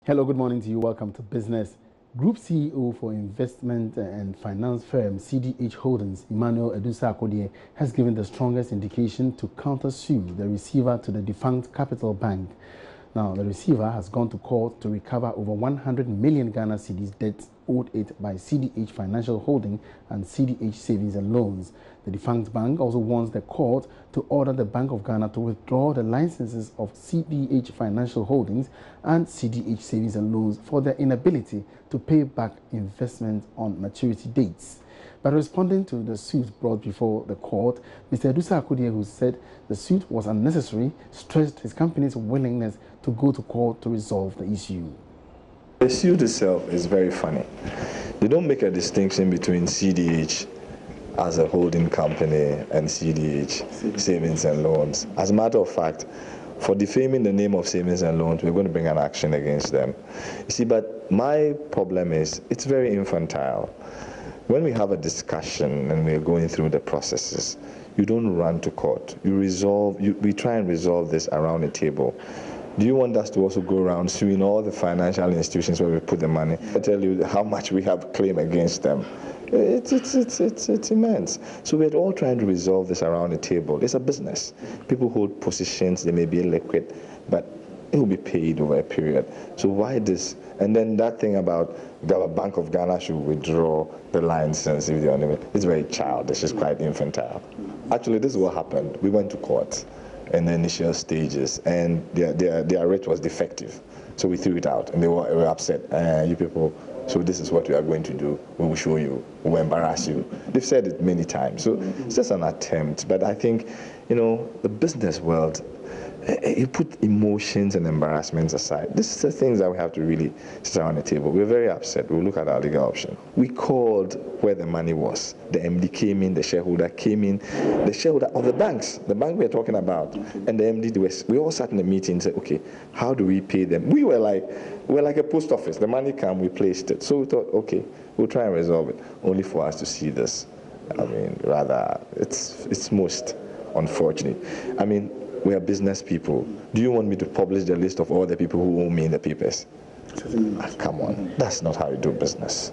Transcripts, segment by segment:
Hello, good morning to you. Welcome to Business. Group CEO for investment and finance firm CDH Holdings, Emmanuel Edusa Akodie, has given the strongest indication to countersue the receiver to the defunct Capital Bank. Now, the receiver has gone to court to recover over 100 million Ghana cedis debts owed it by CDH Financial Holding and CDH Savings and Loans. The defunct bank also wants the court to order the Bank of Ghana to withdraw the licenses of CDH Financial Holdings and CDH Savings and Loans for their inability to pay back investment on maturity dates. But responding to the suit brought before the court, Mr. Edusa Akodie, who said the suit was unnecessary, stressed his company's willingness to go to court to resolve the issue. The suit itself is very funny. They don't make a distinction between CDH as a holding company and CDH Savings and Loans. As a matter of fact, for defaming the name of Savings and Loans, we're going to bring an action against them. You see, but my problem is it's very infantile. When we have a discussion and we're going through the processes, you don't run to court. We try and resolve this around a table. Do you want us to also go around suing all the financial institutions where we put the money? I tell you how much we have claim against them. It's immense. So we're all trying to resolve this around the table. It's a business. People hold positions, they may be illiquid, but it will be paid over a period. So why this? And then that thing about the Bank of Ghana should withdraw the license if they're on it. It's very childish. It's quite infantile. Actually, this is what happened. We went to court in the initial stages, and their rate was defective. So we threw it out, and they were upset. You people, so this is what we are going to do. We will show you. We will embarrass you. They've said it many times. So it's just an attempt. But I think, the business world, you put emotions and embarrassments aside. This is the things that we have to really sit around the table. We're very upset. We'll look at our legal option. We called where the money was. The MD came in, the shareholder came in, the shareholder of the banks, the bank we're talking about, and the MD, we all sat in a meeting and said, okay, how do we pay them? We're like a post office. The money came, we placed it. So we thought, okay, we'll try and resolve it, only for us to see this. Rather, it's most unfortunate. We are business people. Do you want me to publish the list of all the people who owe me in the papers? Come on, that's not how you do business.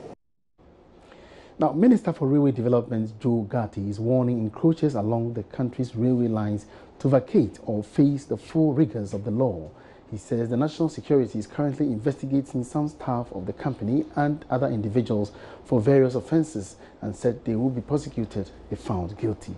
Now, Minister for Railway Development Joe Gatti is warning encroachers along the country's railway lines to vacate or face the full rigors of the law. He says the national security is currently investigating some staff of the company and other individuals for various offences and said they will be prosecuted if found guilty.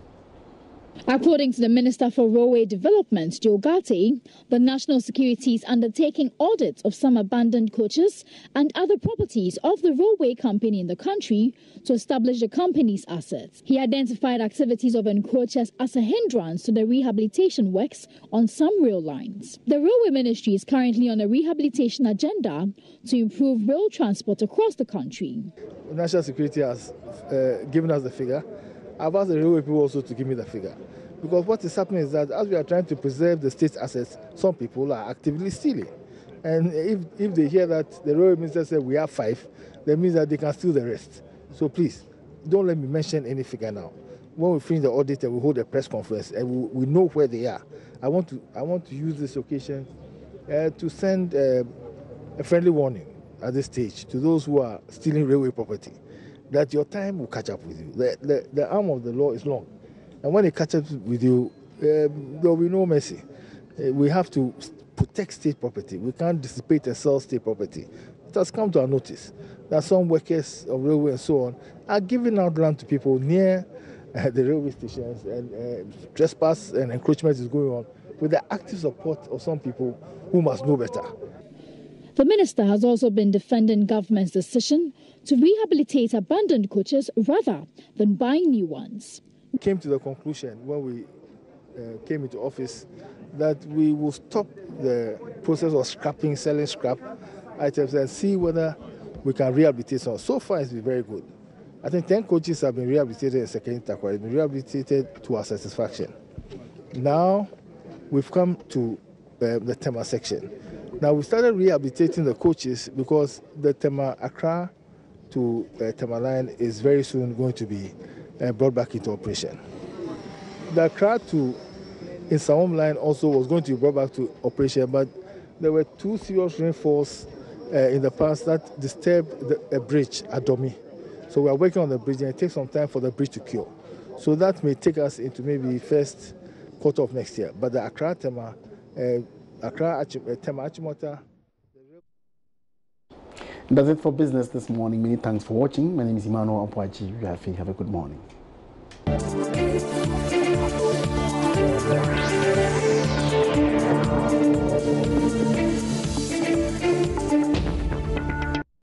According to the Minister for Railway Development, Joe Gatti, the national security is undertaking audits of some abandoned coaches and other properties of the railway company in the country to establish the company's assets. He identified activities of encroachers as a hindrance to the rehabilitation works on some rail lines. The Railway Ministry is currently on a rehabilitation agenda to improve rail transport across the country. National security has given us the figure. I've asked the railway people also to give me the figure. Because what is happening is that as we are trying to preserve the state's assets, some people are actively stealing. And if they hear that the railway minister said we have 5, that means that they can steal the rest. So please, don't let me mention any figure now. When we finish the audit, we hold a press conference and we know where they are. I want to use this occasion to send a friendly warning at this stage to those who are stealing railway property, that your time will catch up with you. The arm of the law is long. And when it catches up with you, there will be no mercy. We have to protect state property. We can't dissipate and sell state property. It has come to our notice that some workers of railway and so on are giving out land to people near the railway stations, and trespass and encroachment is going on with the active support of some people who must know better. The minister has also been defending government's decision to rehabilitate abandoned coaches rather than buying new ones. We came to the conclusion when we came into office that we will stop the process of scrapping, selling scrap items and see whether we can rehabilitate some. So far it's been very good. I think 10 coaches have been rehabilitated in Second Takwa. It's been rehabilitated to our satisfaction. Now we've come to the Tema section. Now we started rehabilitating the coaches because the Tema Accra to Tema line is very soon going to be brought back into operation. The Accra to Insawam line also was going to be brought back to operation, but there were 2 serious rainfalls in the past that disturbed a bridge at Domi. So we are working on the bridge, and it takes some time for the bridge to cure. So that may take us into maybe first quarter of next year. But the Accra Tema Achimota. That's it for business this morning. Many thanks for watching. My name is Emmanuel Ampwachi. Have a good morning.